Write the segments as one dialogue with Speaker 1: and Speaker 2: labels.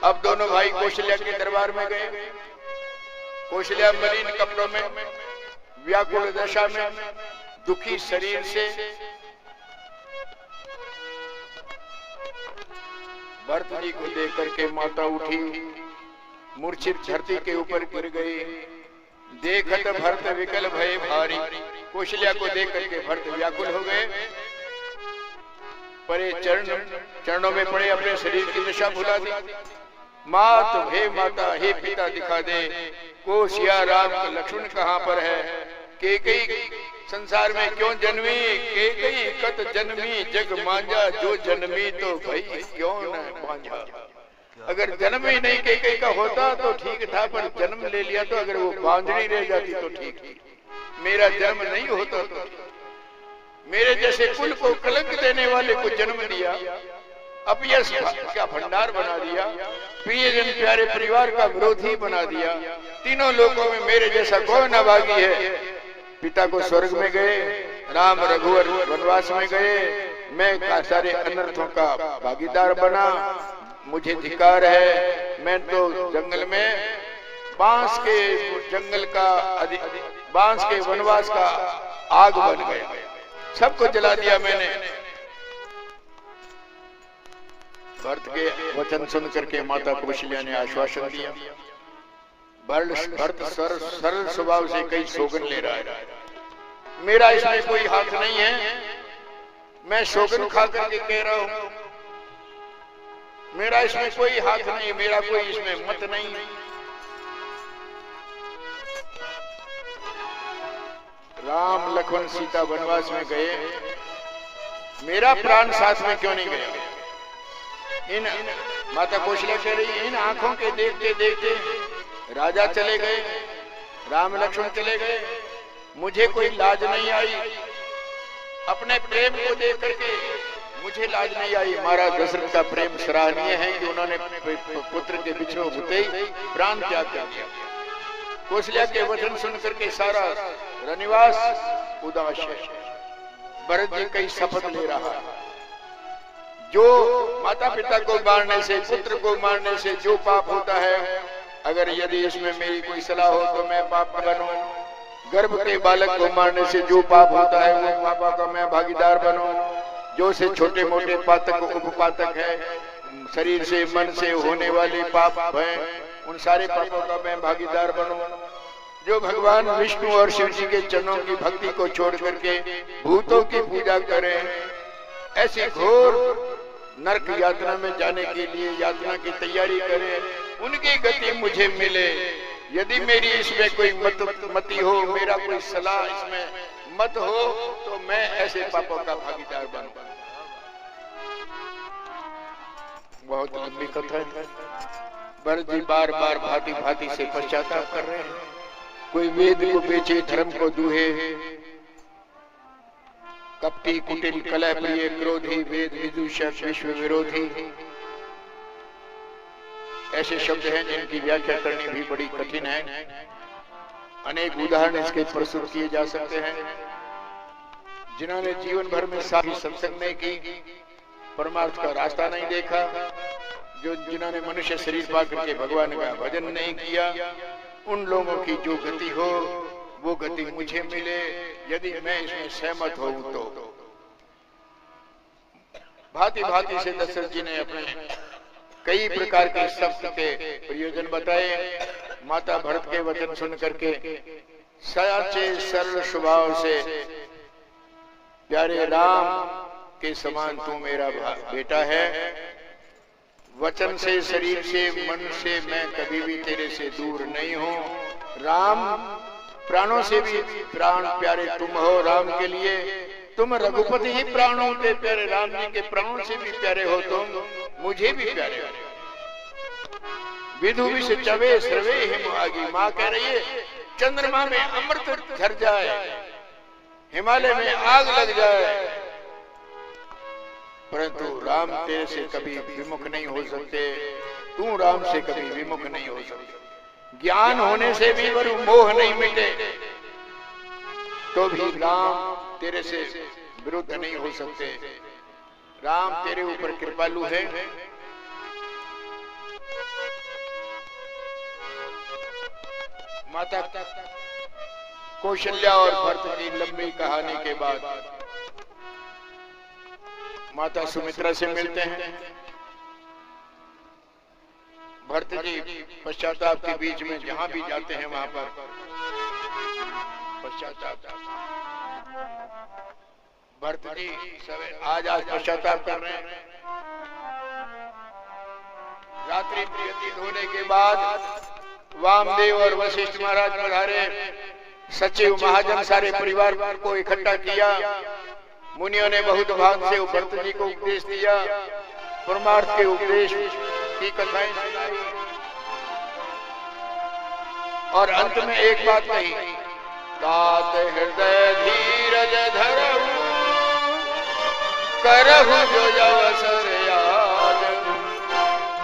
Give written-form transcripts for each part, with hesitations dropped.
Speaker 1: अब दोनों भाई कौशल्या के दरबार में गए। कौशल्या मलिन कपड़ों में, व्याकुल दशा में, दुखी शरीर से भरत जी को देख करके माता उठी, मूर्छित धरती के ऊपर गिर गई। देखत भरत विकल भय भारी। कौशल्या को देख करके भरत व्याकुल हो गए, परे चरणों में पड़े, अपने शरीर की दशा भुला दी। मात हे माता, हे पिता दिखा दे, को सिया राम लक्ष्मण कहाँ पर है? केकई संसार में क्यों जन्मी? केकई कत जन्मी जग मांझा, जो जन्मी तो भई क्यों न मांझा। अगर जन्म ही नहीं केकई का होता तो ठीक था, पर जन्म ले लिया तो अगर वो बांझड़ी रह जाती तो ठीक थी। मेरा जन्म नहीं होता तो मेरे जैसे कुल को कलंक देने वाले को जन्म दिया, अपयश का भंडार बना दिया, प्रियजन प्यारे परिवार का विरोधी बना दिया। तीनों लोकों में मेरे जैसा कौन अभागी है? पिता को स्वर्ग में गए, राम रघुवर वनवास में गए, मैं सारे अनर्थों का भागीदार बना, मुझे धिक्कार है। मैं तो जंगल में बांस के जंगल का, बांस के वनवास का आग बन गया, सबको जला दिया मैंने। भरत के वचन सुन करके माता कौशल्या ने आश्वासन दिया। भरत सरल स्वभाव से कई सौगन ले रहा है, मेरा इसमें कोई हाथ नहीं है। मैं सौगन खा करके कह रहा हूं, मेरा इसमें कोई हाथ नहीं, मेरा कोई इसमें मत नहीं। राम लक्ष्मण सीता वनवास में गए, मेरा प्राण साथ में क्यों नहीं गया? इन माता कौशल्या कह रही, इन आंखों के देखते देखते राजा चले गए, राम लक्ष्मण चले गए, मुझे कोई लाज नहीं आई। अपने प्रेम को देख करके मुझे लाज नहीं आई। महाराज दशरथ का प्रेम सराहनीय है कि उन्होंने पुत्र के बिछड़े होते ही प्राण त्याग कर दिया। कौशल्या के वचन सुन करके सारा रनिवास उदास है। भरत जी कई शपथ ले रहा है, जो माता पिता को मारने से, पुत्र को मारने से जो पाप होता है, अगर यदि इसमें मेरी कोई सलाह हो तो मैं पाप बनूं। गर्भ के बालक को मारने से जो पाप होता है वो पापा का मैं भागीदार बनूं। जो से छोटे मोटे पातक उपपातक है, शरीर से मन से होने वाले पाप हैं, उन सारे पापों का मैं भागीदार बनूं। जो भगवान विष्णु और शिव जी के चरणों की भक्ति को छोड़ करके भूतों की पूजा करें, ऐसी घोर नरक यात्रा में जाने के लिए यात्रा की तैयारी करें, उनकी गति मुझे मिले। यदि मेरी इसमें कोई मति हो, मेरा कोई सलाह इसमें मत हो, तो मैं ऐसे पापों का भागीदार बनूं। बहुत लंबी कथा है। भरत जी बार बार भांति भांति से पश्चाताप कर रहे हैं। कोई वेद को बेचे, धर्म को दूहे, कपटी कुटिल कलह प्रिय क्रोधी, वेद विदूषक विश्व विरोधी, ऐसे शब्द हैं जिनकी व्याख्या करनी भी बड़ी कठिन है। अनेक उदाहरण इसके प्रस्तुत किए जा सकते हैं। जिन्होंने जीवन भर में सारी सत्संग नहीं की, परमार्थ का रास्ता नहीं देखा, जो जिन्होंने मनुष्य शरीर पा करके भगवान का भजन नहीं किया, उन लोगों की जो गति हो वो गति मुझे मिले, यदि मैं इसमें सहमत हूं तो। भांति भांति से दशरथ जी ने अपने कई प्रकार के शब्द के प्रयोजन बताए। माता भरत के वचन सुन करके सच्चे सरल स्वभाव से, प्यारे राम के समान तू मेरा बेटा है, वचन से, शरीर से, मन से मैं कभी भी तेरे से दूर नहीं हूँ। राम प्राणों से भी प्राण प्यारे तुम हो। राम के लिए तुम रघुपति ही प्राणों के प्यारे, राम जी के प्राणों से भी प्यारे हो तुम, मुझे भी प्यारे हो। विधु विष चवे सर्वे हिम आगी। माँ कह रही है, चंद्रमा में अमृत झर जाए, हिमालय में आग लग जाए, परंतु राम तेरे से कभी विमुख नहीं हो सकते, तू राम से कभी विमुख नहीं हो सकते। ज्ञान होने से भी मोह नहीं मिटे तो भी राम तेरे से विरुद्ध नहीं हो सकते। राम तेरे ऊपर कृपालु है। माता कौशल्या और भरत की लंबी कहानी के बाद माता सुमित्रा से मिलते हैं। भरत जी पश्चाताप के बीच में जहां भी जाते हैं वहां पर पश्चाताप। भरत जी आज पश्चाताप कर रहे हैं। रात्रि व्यतीत होने के बाद वामदेव और वशिष्ठ महाराज पधारे। सचिव महाजन सारे परिवार को इकट्ठा किया। मुनियों ने बहुत भाग से भरत जी को उपदेश दिया। परमार्थ के उपदेश की कथाएं सुनाई और अंत में एक बात कही, तात हृदय धीरज धरहु करहु जो अवसर याद,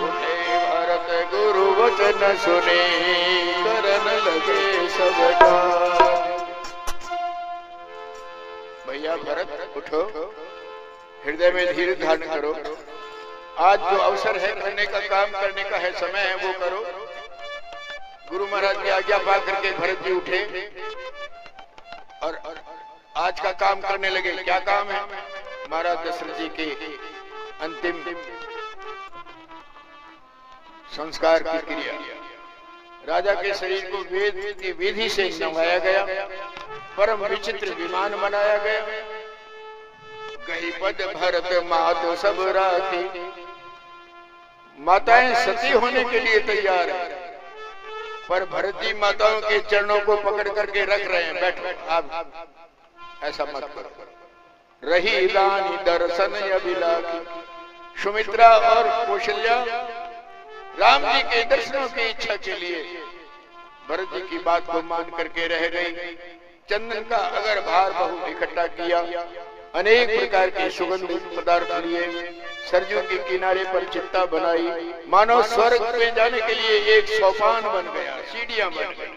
Speaker 1: उठे भरत गुरु वचन सुने करन लगे सब काज। भैया भरत उठो, हृदय में धीर धारण करो। आज जो अवसर है करने का, काम करने का है, समय है, वो करो। गुरु महाराज की आज्ञा पा करके भरत जी उठे और आज का काम करने लगे। क्या काम है? महाराज दशरथ जी के अंतिम संस्कार की क्रिया। राजा के शरीर को वेद की विधि से नवाया गया, परम विचित्र विमान बनाया गया। गही पद भरत मात सब राखी, माताएं सती होने के लिए तैयार है, पर भरत जी माताओं के चरणों को पकड़ करके रख रहे हैं। बैठो, आप ऐसा मत करो। रही दानी दर्शन अभिलाखी। सुमित्रा और कौशल्या राम जी के दर्शनों की इच्छा के लिए भरत जी की बात को मान करके रह गई। चंदन का अगर भार बहु इकट्ठा किया, अनेक प्रकार के सुगंधित पदार्थ लिए, सरजू के किनारे पर चित्ता बनाई, मानो स्वर्ग में जाने के लिए एक सोपान बन गया, सीढ़ियां बन गई।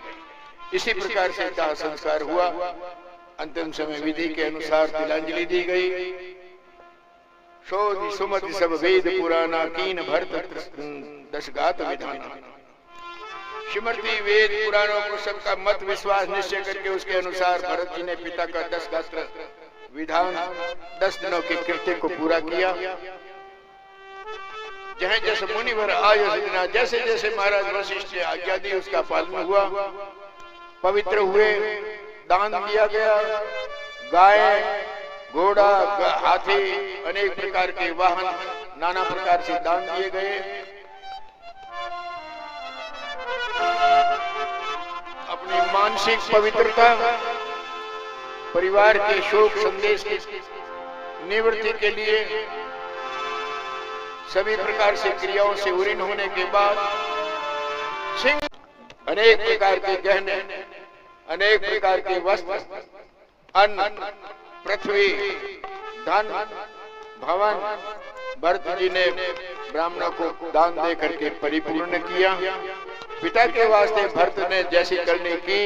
Speaker 1: इसी प्रकार से दाह संस्कार हुआ। अंतिम समय विधि के अनुसार तिलांजलि दी गई। शोधि सुमति सब वेद पुराना, कीन भरत दशगात विधाना। स्मृति वेद पुराणों को सबका मत विश्वास निश्चय करके उसके अनुसार भरत जी ने पिता का 10 गात्र विधान 10 दिनों के कृत्य को पूरा किया। जहाँ जैसे मुनिवर आयोजना, जैसे जैसे महाराज वशिष्ठ ने आज्ञा दी उसका पालन हुआ। पवित्र हुए, दान दिया गया। गाय, घोड़ा, हाथी, अनेक प्रकार के वाहन, नाना प्रकार से दान दिए गए। अपनी मानसिक पवित्रता, परिवार के शोक संदेश की निवृत्ति के लिए सभी प्रकार से क्रियाओं से उरीन होने के बाद सिंह अनेक प्रकार के गहने, अनेक प्रकार के वस्त्र, अन्न, पृथ्वी, धन, भवन भरत जी ने ब्राह्मणों को दान दे करके परिपूर्ण किया। पिता के वास्ते भरत ने जैसी करनी की,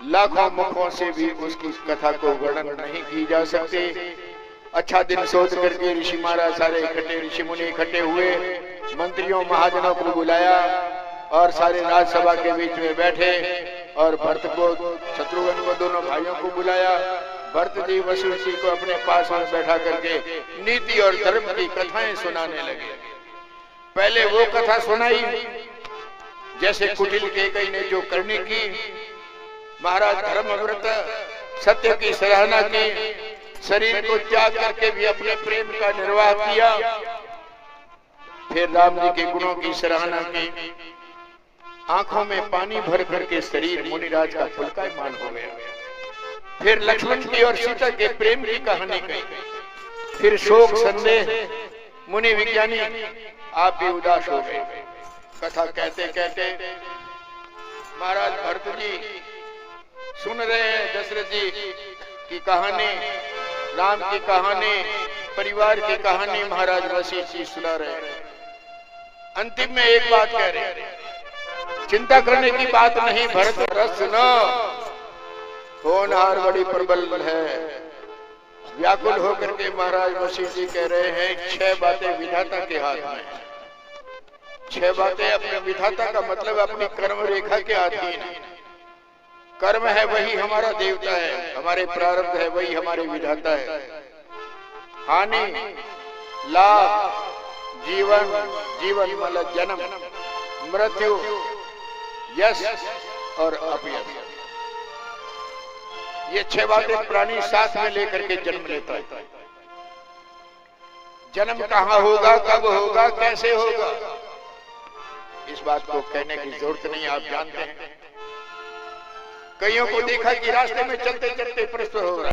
Speaker 1: लाखों मुखों से भी उसकी कथा को वर्णन नहीं की जा सकती। अच्छा दिन सोच करके ऋषि महाराज सारे इकट्ठे, ऋषि मुनि इकट्ठे हुए। मंत्रियों महाजनों को बुलाया और सारे राजसभा के बीच में बैठे और भरत को, शत्रुघ्न को, दोनों भाइयों को बुलाया। भरत जी वशिष्ठ जी को अपने पास में बैठा करके नीति और धर्म की कथाएं सुनाने लगे। पहले वो कथा सुनाई जैसे कुटिल केकई ने जो करनी की। महाराज धर्मव्रत सत्य की सराहना की, शरीर को त्याग करके भी अपने प्रेम का निर्वाह किया। फिर राम जी के गुणों की सराहना की। आंखों में पानी भर भर के शरीर मुनिराज का पुलकायमान हो गया। फिर लक्ष्मण की और सीता के प्रेम की कहानी कही। फिर शोक संदेह, मुनि विज्ञानी आप भी उदास हो गए। कथा कहते कहते महाराज भरत जी सुन रहे हैं दशरथ जी की कहानी, राम की कहानी, परिवार की कहानी महाराज वशिष्ठ जी सुना रहे हैं। अंतिम में एक बात कह रहे हैं, चिंता करने की बात नहीं भरत, रस न होनहार बड़ी प्रबल है। व्याकुल होकर के महाराज वशिष्ठ जी कह रहे हैं 6 बातें विधाता के हाथ में है। छह बातें अपने विधाता का मतलब अपनी कर्म रेखा के अधीन है। कर्म है वही हमारा देवता है, हमारे प्रारब्ध है वही हमारे विधाता है। हानि, लाभ, जीवन, जीवन मतलब जन्म, मृत्यु, यश और अपयश, ये छह बातें प्राणी साथ में लेकर के जन्म लेता है। जन्म कहाँ होगा, कब होगा, कैसे होगा, इस बात को कहने की जरूरत नहीं, आप जानते हैं। कईयों को देखा कि रास्ते में चलते चलते प्रसव हो रहा